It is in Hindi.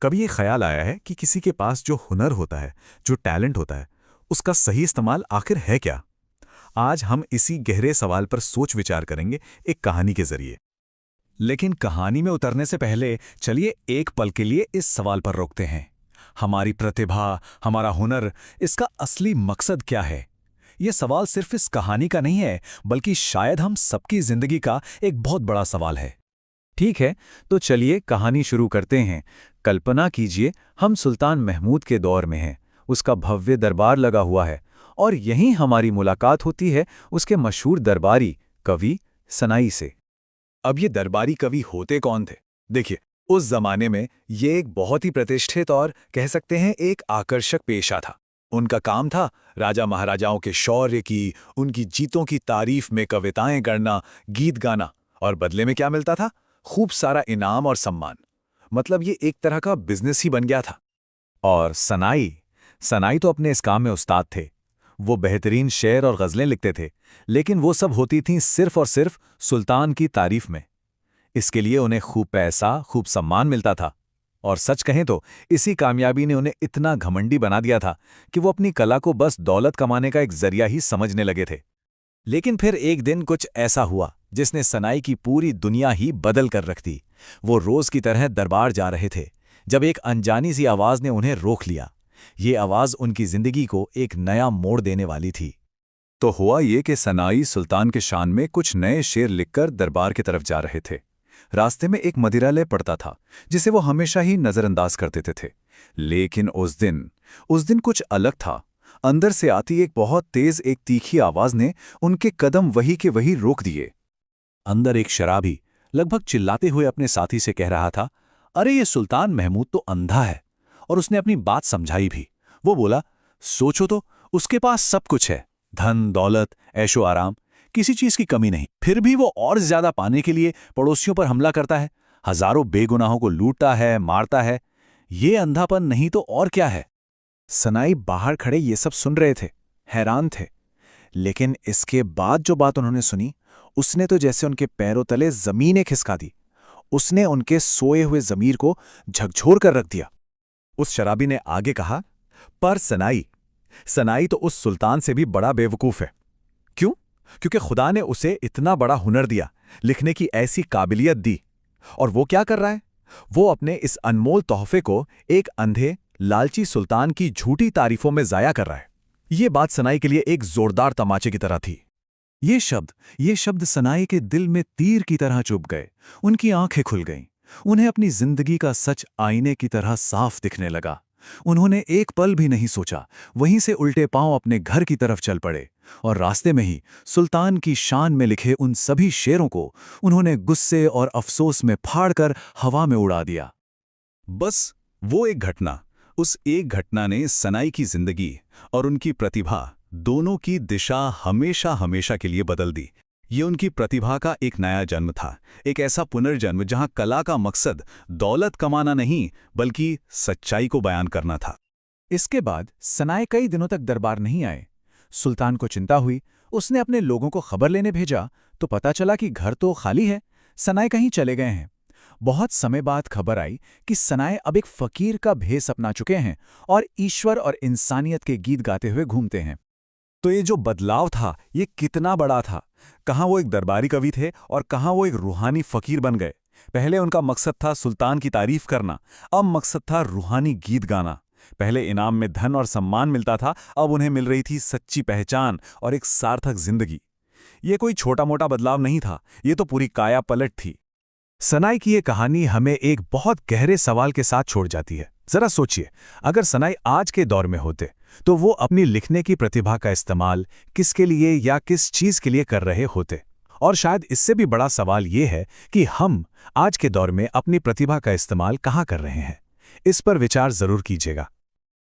कभी ये ख्याल आया है कि किसी के पास जो हुनर होता है, जो टैलेंट होता है, उसका सही इस्तेमाल आखिर है क्या? आज हम इसी गहरे सवाल पर सोच विचार करेंगे एक कहानी के जरिए। लेकिन कहानी में उतरने से पहले चलिए एक पल के लिए इस सवाल पर रोकते हैं। हमारी प्रतिभा, हमारा हुनर, इसका असली मकसद क्या है? ये सवाल सिर्फ इस कहानी का नहीं है, बल्कि शायद हम सबकी जिंदगी का एक बहुत बड़ा सवाल है। ठीक है, तो चलिए कहानी शुरू करते हैं। कल्पना कीजिए, हम सुल्तान महमूद के दौर में हैं। उसका भव्य दरबार लगा हुआ है और यहीं हमारी मुलाकात होती है उसके मशहूर दरबारी कवि सनाई से। अब ये दरबारी कवि होते कौन थे? देखिए, उस जमाने में ये एक बहुत ही प्रतिष्ठित और कह सकते हैं एक आकर्षक पेशा था। उनका काम था राजा महाराजाओं के शौर्य की, उनकी जीतों की तारीफ में कविताएं करना, गीत गाना। और बदले में क्या मिलता था? खूब सारा इनाम और सम्मान। मतलब ये एक तरह का बिजनेस ही बन गया था। और सनाई तो अपने इस काम में उस्ताद थे। वो बेहतरीन शेर और गज़लें लिखते थे, लेकिन वो सब होती थीं सिर्फ और सिर्फ सुल्तान की तारीफ में। इसके लिए उन्हें खूब पैसा, खूब सम्मान मिलता था। और सच कहें तो इसी कामयाबी ने उन्हें इतना घमंडी बना दिया था कि वो अपनी कला को बस दौलत कमाने का एक जरिया ही समझने लगे थे। लेकिन फिर एक दिन कुछ ऐसा हुआ जिसने सनाई की पूरी दुनिया ही बदल कर रख दी। वो रोज की तरह दरबार जा रहे थे जब एक अनजानी सी आवाज ने उन्हें रोक लिया। ये आवाज उनकी जिंदगी को एक नया मोड़ देने वाली थी। तो हुआ ये कि सनाई सुल्तान के शान में कुछ नए शेर लिखकर दरबार की तरफ जा रहे थे। रास्ते में एक मदिरालय पड़ता था जिसे वो हमेशा ही नजरअंदाज कर देते थे। लेकिन उस दिन कुछ अलग था। अंदर से आती एक बहुत तेज, एक तीखी आवाज ने उनके कदम वही के वही रोक दिए। अंदर एक शराबी लगभग चिल्लाते हुए अपने साथी से कह रहा था, अरे ये सुल्तान महमूद तो अंधा है। और उसने अपनी बात समझाई भी। वो बोला, सोचो तो, उसके पास सब कुछ है, धन दौलत, ऐशो आराम, किसी चीज की कमी नहीं। फिर भी वो और ज्यादा पाने के लिए पड़ोसियों पर हमला करता है, हजारों बेगुनाहों को लूटता है, मारता है। ये अंधापन नहीं तो और क्या है? सनाई बाहर खड़े ये सब सुन रहे थे, हैरान थे। लेकिन इसके बाद जो बात उन्होंने सुनी, उसने तो जैसे उनके पैरों तले जमीनें खिसका दी। उसने उनके सोए हुए जमीर को झकझोर कर रख दिया। उस शराबी ने आगे कहा, पर सनाई तो उस सुल्तान से भी बड़ा बेवकूफ है। क्यों? क्योंकि खुदा ने उसे इतना बड़ा हुनर दिया, लिखने की ऐसी काबिलियत दी, और वो क्या कर रहा है? वो अपने इस अनमोल तोहफे को एक अंधे, लालची सुल्तान की झूठी तारीफों में जाया कर रहा है। ये बात सनाई के लिए एक जोरदार तमाचे की तरह थी। ये शब्द सनाई के दिल में तीर की तरह चुभ गए। उनकी आंखें खुल गईं। उन्हें अपनी जिंदगी का सच आईने की तरह साफ दिखने लगा। उन्होंने एक पल भी नहीं सोचा, वहीं से उल्टे पांव अपने घर की तरफ चल पड़े। और रास्ते में ही सुल्तान की शान में लिखे उन सभी शेरों को उन्होंने गुस्से और अफसोस में फाड़कर हवा में उड़ा दिया। बस वो एक घटना, उस एक घटना ने सनाई की जिंदगी और उनकी प्रतिभा दोनों की दिशा हमेशा हमेशा के लिए बदल दी। ये उनकी प्रतिभा का एक नया जन्म था, एक ऐसा पुनर्जन्म जहां कला का मकसद दौलत कमाना नहीं, बल्कि सच्चाई को बयान करना था। इसके बाद सनाई कई दिनों तक दरबार नहीं आए। सुल्तान को चिंता हुई। उसने अपने लोगों को खबर लेने भेजा तो पता चला कि घर तो खाली है, सनाई कहीं चले गए हैं। बहुत समय बाद खबर आई कि सनाई अब एक फकीर का भेष अपना चुके हैं और ईश्वर और इंसानियत के गीत गाते हुए घूमते हैं। तो ये जो बदलाव था, ये कितना बड़ा था। कहाँ वो एक दरबारी कवि थे और कहाँ वो एक रूहानी फकीर बन गए। पहले उनका मकसद था सुल्तान की तारीफ करना, अब मकसद था रूहानी गीत गाना। पहले इनाम में धन और सम्मान मिलता था, अब उन्हें मिल रही थी सच्ची पहचान और एक सार्थक जिंदगी। ये कोई छोटा मोटा बदलाव नहीं था, ये तो पूरी काया पलट थी। सनाई की ये कहानी हमें एक बहुत गहरे सवाल के साथ छोड़ जाती है। जरा सोचिए, अगर सनाई आज के दौर में होते तो वो अपनी लिखने की प्रतिभा का इस्तेमाल किसके लिए या किस चीज के लिए कर रहे होते? और शायद इससे भी बड़ा सवाल ये है कि हम आज के दौर में अपनी प्रतिभा का इस्तेमाल कहाँ कर रहे हैं? इस पर विचार जरूर कीजिएगा।